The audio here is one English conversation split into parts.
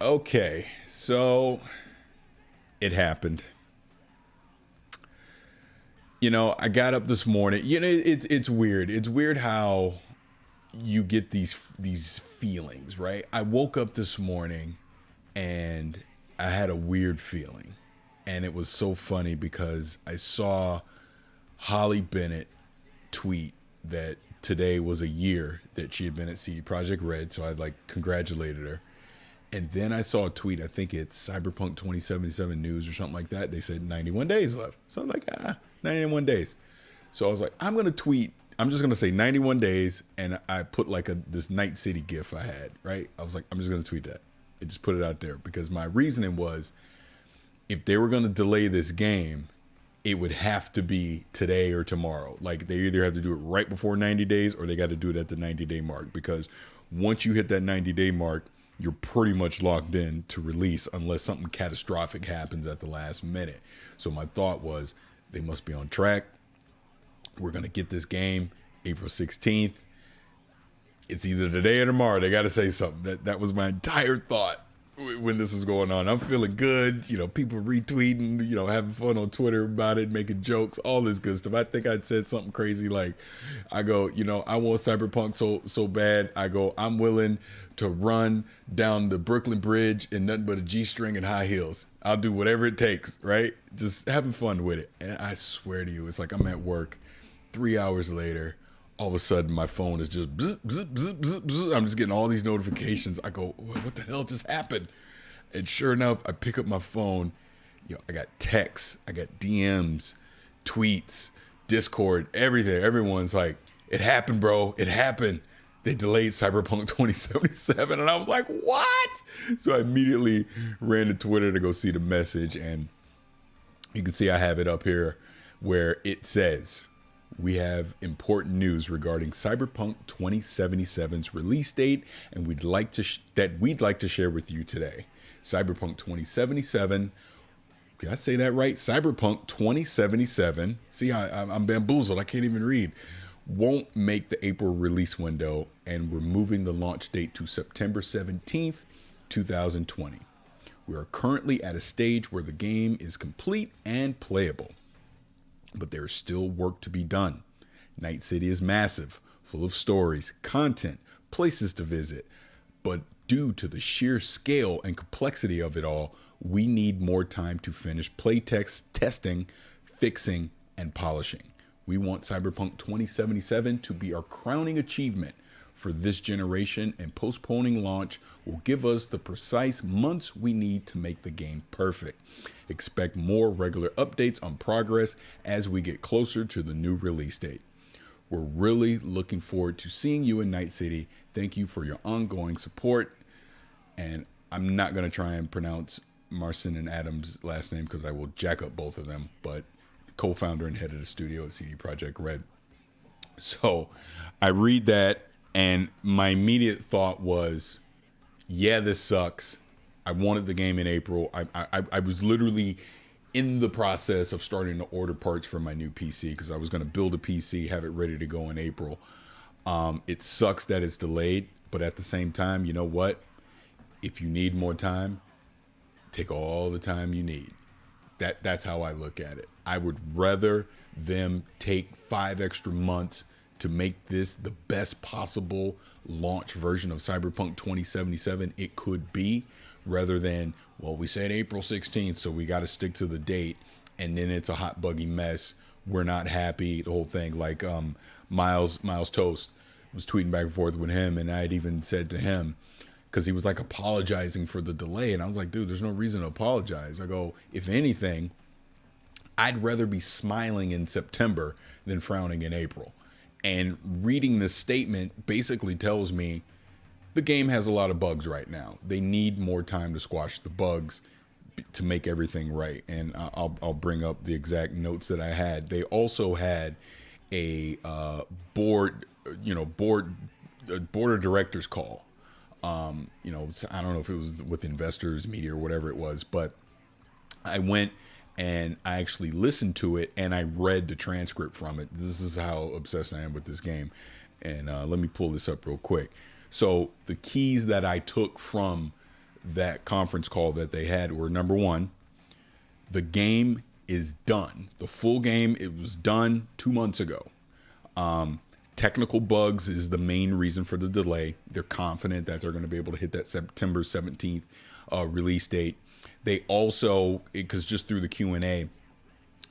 Okay, so it happened. I got up this morning. It's weird. It's weird how you get these feelings, right? I woke up this morning and I had a weird feeling. And it was so funny because I saw Holly Bennett tweet that today was a year that she had been at CD Projekt Red, so I like congratulated her. And then I saw a tweet, I think it's Cyberpunk 2077 news or something like that. They said 91 days left. So I'm like, 91 days. So I was like, I'm going to tweet. I'm just going to say 91 days. And I put like this Night City gif I had, right? I was like, I'm just going to tweet that. I just put it out there because my reasoning was if they were going to delay this game, it would have to be today or tomorrow. Like they either have to do it right before 90 days or they got to do it at the 90-day mark. Because once you hit that 90-day mark, you're pretty much locked in to release unless something catastrophic happens at the last minute. So my thought was they must be on track. We're going to get this game April 16th. It's either today or tomorrow. They got to say something. That was my entire thought when this is going on. I'm feeling good. People retweeting, having fun on Twitter about it, making jokes, all this good stuff. I think I'd said something crazy like, I go, I want Cyberpunk so bad. I go, I'm willing to run down the Brooklyn Bridge in nothing but a G-string and high heels. I'll do whatever it takes, right? Just having fun with it. And I swear to you, it's like I'm at work 3 hours later. All of a sudden, my phone is just bzz, bzz, bzz, bzz, bzz. I'm just getting all these notifications. I go, what the hell just happened? And sure enough, I pick up my phone. I got texts, I got DMs, tweets, Discord, everything. Everyone's like, it happened, bro. It happened. They delayed Cyberpunk 2077. And I was like, what? So I immediately ran to Twitter to go see the message. And you can see I have it up here where it says, we have important news regarding Cyberpunk 2077's release date, and we'd like to share with you today. Cyberpunk 2077. Did I say that right? Cyberpunk 2077. See, I'm bamboozled. I can't even read. Won't make the April release window, and we're moving the launch date to September 17th, 2020. We are currently at a stage where the game is complete and playable, but there is still work to be done. Night City is massive, full of stories, content, places to visit, but due to the sheer scale and complexity of it all, we need more time to finish playtest testing, fixing, and polishing. We want Cyberpunk 2077 to be our crowning achievement for this generation, and postponing launch will give us the precise months we need to make the game perfect. Expect more regular updates on progress as we get closer to the new release date. We're really looking forward to seeing you in Night City. Thank you for your ongoing support. And I'm not going to try and pronounce Marcin and Adam's last name because I will jack up both of them, but co-founder and head of the studio at CD Projekt Red. So I read that, and my immediate thought was, yeah, this sucks. I wanted the game in April. I was literally in the process of starting to order parts for my new PC because I was going to build a PC, have it ready to go in April. It sucks that it's delayed, but at the same time, you know what? If you need more time, take all the time you need. That's how I look at it. I would rather them take 5 extra months to make this the best possible launch version of Cyberpunk 2077 it could be, rather than, well, we said April 16th, so we got to stick to the date, and then it's a hot, buggy mess. We're not happy, the whole thing. Like Miles Toast was tweeting back and forth with him, and I had even said to him, because he was like apologizing for the delay, and I was like, dude, there's no reason to apologize. I go, if anything, I'd rather be smiling in September than frowning in April. And reading this statement basically tells me the game has a lot of bugs right now. They need more time to squash the bugs to make everything right. And I'll bring up the exact notes that I had. They also had a board of directors call. I don't know if it was with investors, media, or whatever it was, but I went and I actually listened to it and I read the transcript from it. This is how obsessed I am with this game. And let me pull this up real quick. So the keys that I took from that conference call that they had were, number one, the game is done. The full game, it was done 2 months ago. Technical bugs is the main reason for the delay. They're confident that they're going to be able to hit that September 17th release date. They also, because just through the Q&A,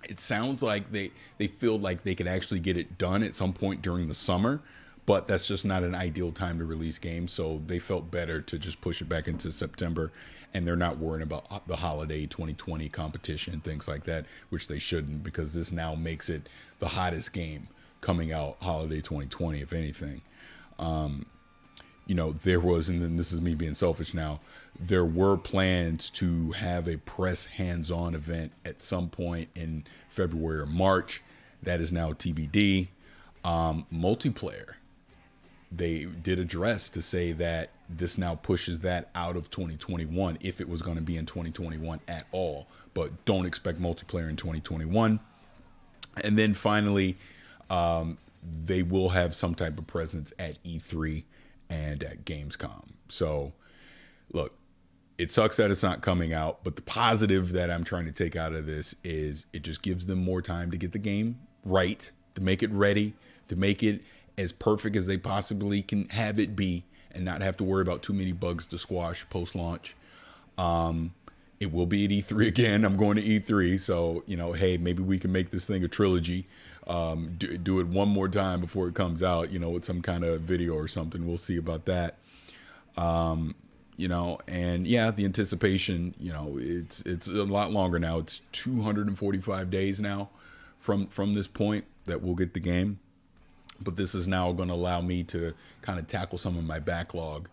it sounds like they feel like they could actually get it done at some point during the summer, but that's just not an ideal time to release games. So they felt better to just push it back into September, and they're not worrying about the holiday 2020 competition and things like that, which they shouldn't, because this now makes it the hottest game coming out holiday 2020, if anything. There was, and then this is me being selfish now, there were plans to have a press hands-on event at some point in February or March. That is now TBD. Multiplayer, they did address to say that this now pushes that out of 2021 if it was going to be in 2021 at all, but don't expect multiplayer in 2021. And then finally, they will have some type of presence at E3 and at Gamescom. So look, it sucks that it's not coming out, but the positive that I'm trying to take out of this is it just gives them more time to get the game right, to make it ready, to make it as perfect as they possibly can have it be, and not have to worry about too many bugs to squash post-launch. It will be at E3 again. I'm going to E3, so hey, maybe we can make this thing a trilogy. Do it one more time before it comes out, with some kind of video or something. We'll see about that. And yeah, the anticipation, it's a lot longer now. It's 245 days now from this point that we'll get the game. But this is now going to allow me to kind of tackle some of my backlog.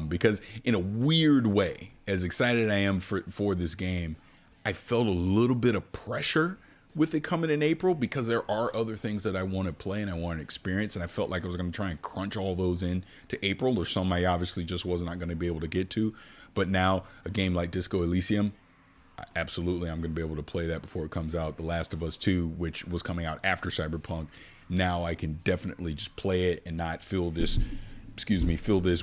Because in a weird way, as excited I am for this game, I felt a little bit of pressure with it coming in April, because there are other things that I want to play and I want to experience, and I felt like I was going to try and crunch all those in to April, or some I obviously just was not going to be able to get to. But now a game like Disco Elysium, absolutely I'm going to be able to play that before it comes out. The Last of Us 2, which was coming out after Cyberpunk, now I can definitely just play it and not feel this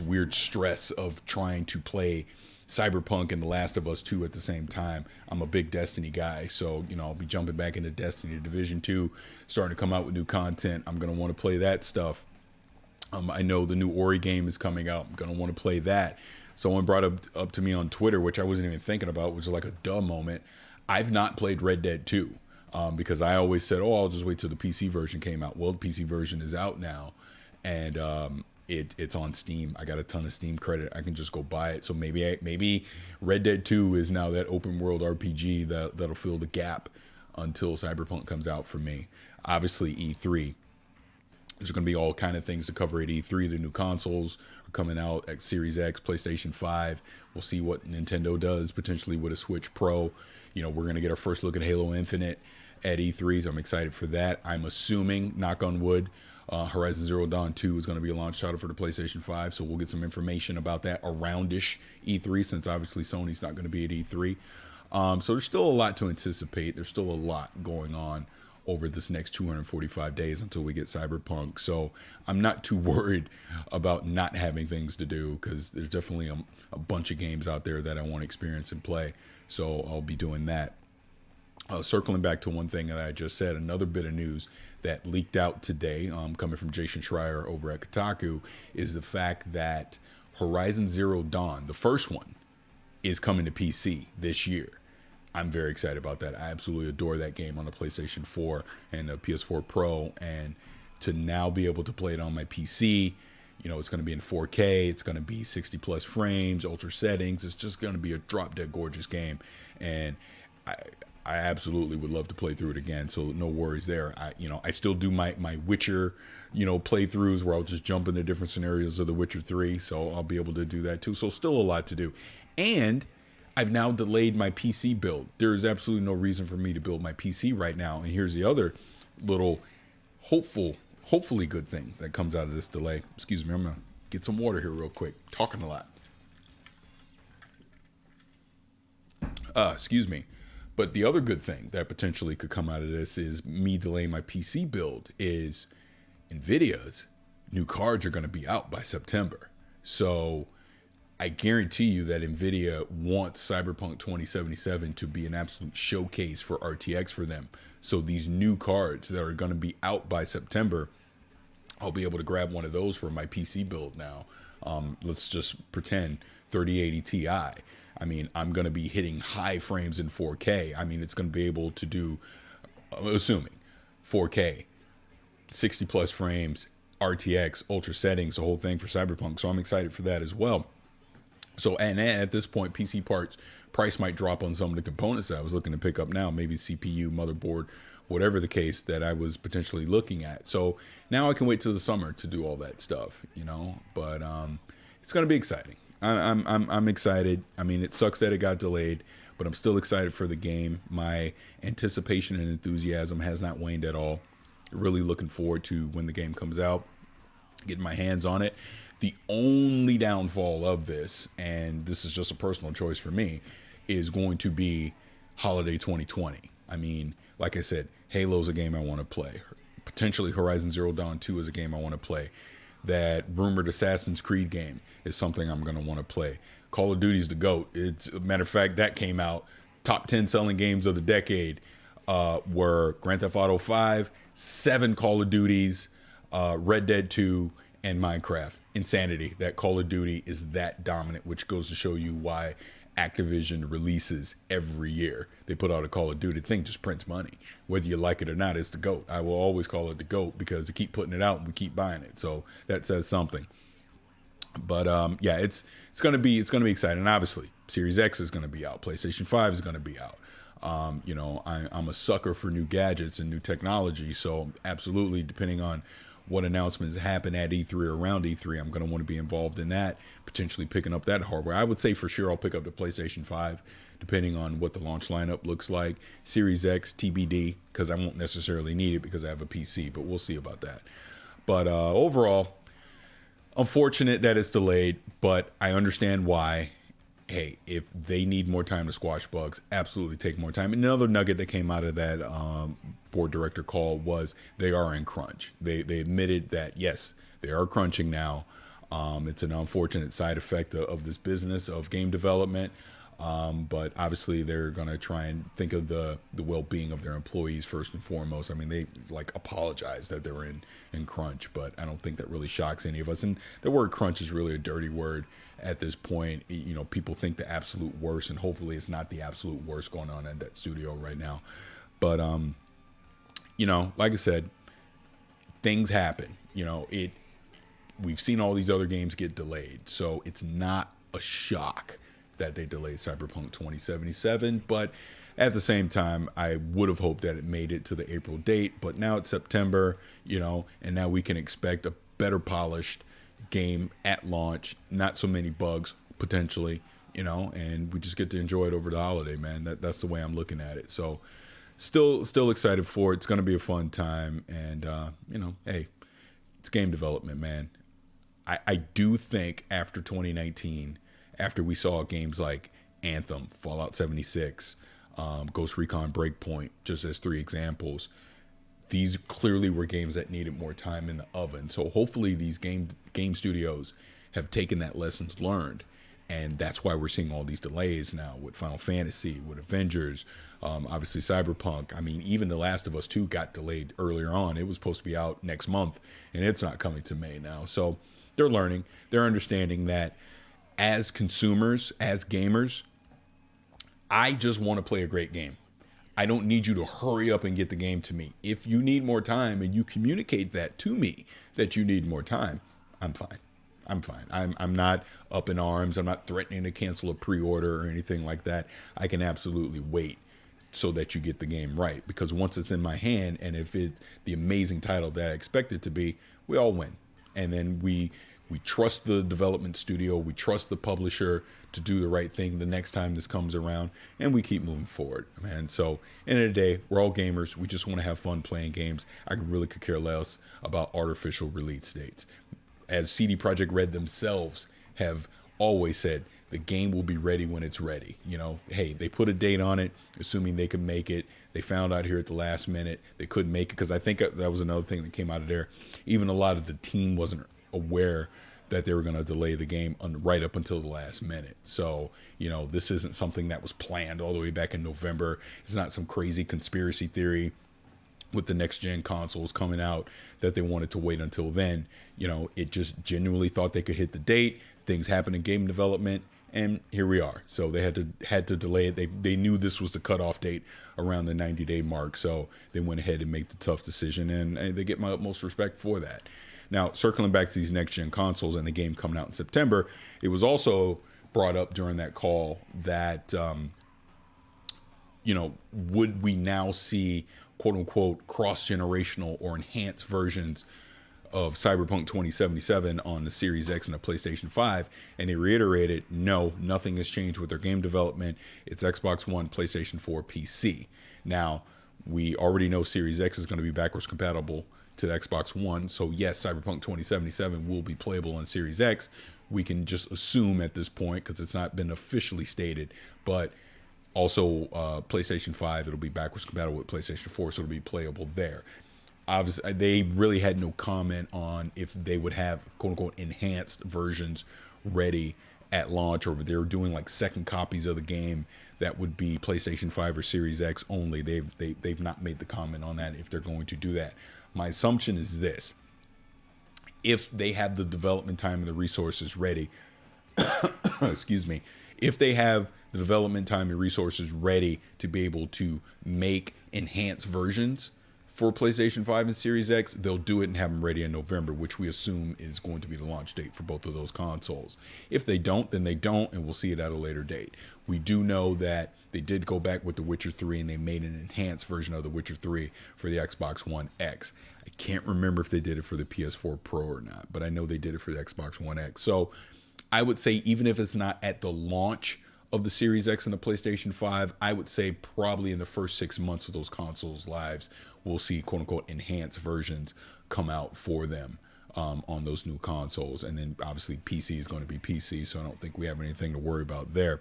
weird stress of trying to play Cyberpunk and The Last of Us 2 at the same time. I'm a big Destiny guy, so I'll be jumping back into Destiny. Division 2 starting to come out with new content. I'm going to want to play that stuff. I know the new Ori game is coming out. I'm going to want to play that. Someone brought up to me on Twitter, which I wasn't even thinking about, which was like a dumb moment. I've not played Red Dead 2 because I always said, I'll just wait till the PC version came out. Well, the PC version is out now, and it's on Steam. I got a ton of Steam credit. I can just go buy it. So maybe Red Dead 2 is now that open world RPG that'll fill the gap until Cyberpunk comes out for me. Obviously, E3. There's going to be all kind of things to cover at E3. The new consoles are coming out at Series X, PlayStation 5. We'll see what Nintendo does potentially with a Switch Pro. We're going to get our first look at Halo Infinite at E3. So I'm excited for that. I'm assuming, knock on wood, Horizon Zero Dawn 2 is going to be a launch title for the PlayStation 5, so we'll get some information about that around-ish E3, since obviously Sony's not going to be at E3. So there's still a lot to anticipate. There's still a lot going on over this next 245 days until we get Cyberpunk. So I'm not too worried about not having things to do, because there's definitely a bunch of games out there that I want to experience and play. So I'll be doing that. Circling back to one thing that I just said, another bit of news that leaked out today, coming from Jason Schreier over at Kotaku, is the fact that Horizon Zero Dawn, the first one, is coming to PC this year. I'm very excited about that. I absolutely adore that game on the PlayStation 4 and the PS4 Pro, and to now be able to play it on my PC, it's going to be in 4K, it's going to be 60 plus frames, ultra settings. It's just going to be a drop dead gorgeous game, and I absolutely would love to play through it again. So no worries there. I still do my Witcher, playthroughs where I'll just jump into different scenarios of The Witcher 3. So I'll be able to do that too. So still a lot to do. And I've now delayed my PC build. There is absolutely no reason for me to build my PC right now. And here's the other little hopefully good thing that comes out of this delay. Excuse me, I'm going to get some water here real quick. Talking a lot. Excuse me. But the other good thing that potentially could come out of this is me delaying my PC build is NVIDIA's new cards are going to be out by September. So I guarantee you that Nvidia wants Cyberpunk 2077 to be an absolute showcase for RTX for them. So these new cards that are going to be out by September, I'll be able to grab one of those for my PC build now. Let's just pretend 3080 Ti. I mean, I'm going to be hitting high frames in 4K. I mean, it's going to be able to do, assuming 4K, 60 plus frames, RTX, ultra settings, the whole thing for Cyberpunk. So I'm excited for that as well. So, and at this point, PC parts price might drop on some of the components that I was looking to pick up now, maybe CPU, motherboard, whatever the case that I was potentially looking at. So now I can wait till the summer to do all that stuff, you know. But it's going to be exciting. I'm excited. I mean, it sucks that it got delayed, but I'm still excited for the game. My anticipation and enthusiasm has not waned at all. Really looking forward to when the game comes out, getting my hands on it. The only downfall of this, and this is just a personal choice for me, is going to be holiday 2020. I mean, like I said, Halo's a game I want to play. Potentially Horizon Zero Dawn 2 is a game I want to play. That rumored Assassin's Creed game is something I'm going to want to play. Call of Duty's the GOAT. It's a matter of fact, that came out. Top 10 selling games of the decade were Grand Theft Auto 5, 7 Call of Duties, Red Dead 2, and Minecraft. Insanity that Call of Duty is that dominant, which goes to show you why Activision releases every year. They put out a Call of Duty thing, just prints money. Whether you like it or not, it's the GOAT. I will always call it the GOAT because they keep putting it out and we keep buying it. So that says something. But yeah, it's gonna be exciting. And obviously, Series X is gonna be out. PlayStation 5 is gonna be out. You know, I'm a sucker for new gadgets and new technology. So absolutely, depending on what announcements happen at E3 or around E3, I'm going to want to be involved in that, potentially picking up that hardware. I would say for sure I'll pick up the PlayStation 5, depending on what the launch lineup looks like. Series X, TBD, because I won't necessarily need it because I have a PC, but we'll see about that. But overall, unfortunate that it's delayed, but I understand why. Hey, if they need more time to squash bugs, absolutely take more time. And another nugget that came out of that board director call was they are in crunch. They admitted that, yes, they are crunching now. It's an unfortunate side effect of this business of game development. But obviously they're going to try and think of the well-being of their employees first and foremost. I mean, they like apologize that they're in crunch, but I don't think that really shocks any of us. And the word crunch is really a dirty word at this point. You know, people think the absolute worst, and hopefully it's not the absolute worst going on at that studio right now. But, you know, like I said, things happen. You know, we've seen all these other games get delayed, so it's not a shock that they delayed Cyberpunk 2077, but at the same time, I would have hoped that it made it to the April date, but now it's September, you know, and now we can expect a better polished game at launch, not so many bugs potentially, you know, and we just get to enjoy it over the holiday, man. That's the way I'm looking at it. So still excited for it. It's going to be a fun time, and you know, hey, it's game development, man. I do think after 2019, after we saw games like Anthem, Fallout 76, Ghost Recon Breakpoint, just as 3 examples, these clearly were games that needed more time in the oven. So hopefully these game studios have taken that lessons learned, and that's why we're seeing all these delays now with Final Fantasy, with Avengers, obviously Cyberpunk. I mean, even The Last of Us 2 got delayed earlier on. It was supposed to be out next month, and it's not coming to May now. So they're learning. They're understanding that as consumers, as gamers, I just want to play a great game. I don't need you to hurry up and get the game to me. If you need more time and you communicate that to me, that you need more time, I'm fine. I'm not up in arms. I'm not threatening to cancel a pre-order or anything like that. I can absolutely wait so that you get the game right. Because once it's in my hand, and if it's the amazing title that I expect it to be, we all win. And then we trust the development studio, we trust the publisher to do the right thing the next time this comes around, and we keep moving forward, man. So, end of the day, we're all gamers. We just want to have fun playing games. I really could care less about artificial release dates. As CD Projekt Red themselves have always said, the game will be ready when it's ready. You know, hey, they put a date on it, assuming they can make it. They found out here at the last minute they couldn't make it, because I think that was another thing that came out of there. Even a lot of the team wasn't aware that they were going to delay the game right up until the last minute. So, this isn't something that was planned all the way back in November. It's not some crazy conspiracy theory with the next gen consoles coming out that they wanted to wait until then. It just genuinely thought they could hit the date. Things happen in game development, and here we are. So they had to delay it. They knew this was the cutoff date around the 90-day mark, so they went ahead and made the tough decision, and they get my utmost respect for that. Now, circling back to these next-gen consoles and the game coming out in September, it was also brought up during that call that, would we now see quote-unquote cross-generational or enhanced versions of Cyberpunk 2077 on the Series X and the PlayStation 5? And they reiterated, no, nothing has changed with their game development. It's Xbox One, PlayStation 4, PC. Now, we already know Series X is going to be backwards compatible to the Xbox One. So yes, Cyberpunk 2077 will be playable on Series X. We can just assume at this point, because it's not been officially stated, but also PlayStation 5, it'll be backwards compatible with PlayStation 4, so it'll be playable there. Obviously, they really had no comment on if they would have quote-unquote enhanced versions ready at launch, or if they were doing like second copies of the game that would be PlayStation 5 or Series X only. They've not made the comment on that if they're going to do that. My assumption is this: if they have the development time and the resources ready, excuse me, if they have the development time and resources ready to be able to make enhanced versions for PlayStation 5 and Series X, they'll do it and have them ready in November, which we assume is going to be the launch date for both of those consoles. If they don't, then they don't, and we'll see it at a later date. We do know that they did go back with The Witcher 3, and they made an enhanced version of The Witcher 3 for the Xbox One X. I can't remember if they did it for the PS4 Pro or not, but I know they did it for the Xbox One X. So I would say, even if it's not at the launch of the Series X and the PlayStation 5, I would say probably in the first 6 months of those consoles' lives, we'll see quote-unquote enhanced versions come out for them on those new consoles. And then obviously PC is going to be PC, so I don't think we have anything to worry about there.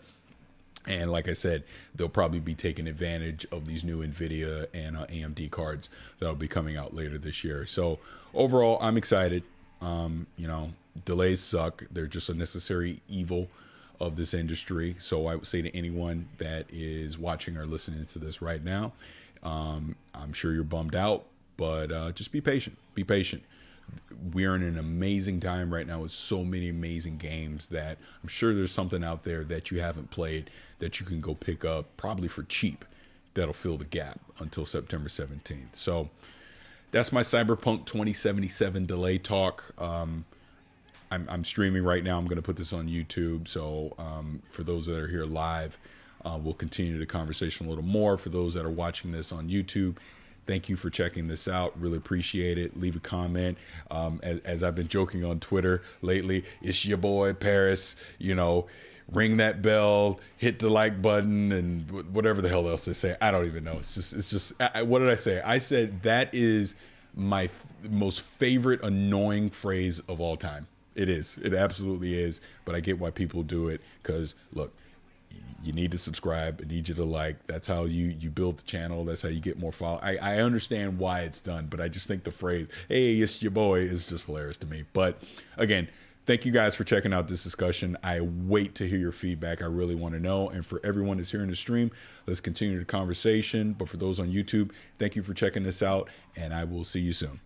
And like I said, they'll probably be taking advantage of these new NVIDIA and AMD cards that'll be coming out later this year. So overall, I'm excited. Delays suck. They're just a necessary evil of this industry. So I would say to anyone that is watching or listening to this right now, I'm sure you're bummed out, but just be patient. Be patient. We're in an amazing time right now with so many amazing games that I'm sure there's something out there that you haven't played that you can go pick up probably for cheap that'll fill the gap until September 17th. So that's my Cyberpunk 2077 delay talk. I'm streaming right now. I'm going to put this on YouTube. So for those that are here live, we'll continue the conversation a little more. For those that are watching this on YouTube, thank you for checking this out. Really appreciate it. Leave a comment. As I've been joking on Twitter lately, it's your boy Paris. Ring that bell, hit the like button, and whatever the hell else they say. I don't even know. It's just. What did I say? I said that is my most favorite annoying phrase of all time. It is. It absolutely is. But I get why people do it, because look, you need to subscribe. I need you to like. That's how you build the channel. That's how you get more follow. I understand why it's done, but I just think the phrase, hey, it's your boy, is just hilarious to me. But again, thank you guys for checking out this discussion. I wait to hear your feedback. I really want to know. And for everyone that's here in the stream, let's continue the conversation. But for those on YouTube, thank you for checking this out, and I will see you soon.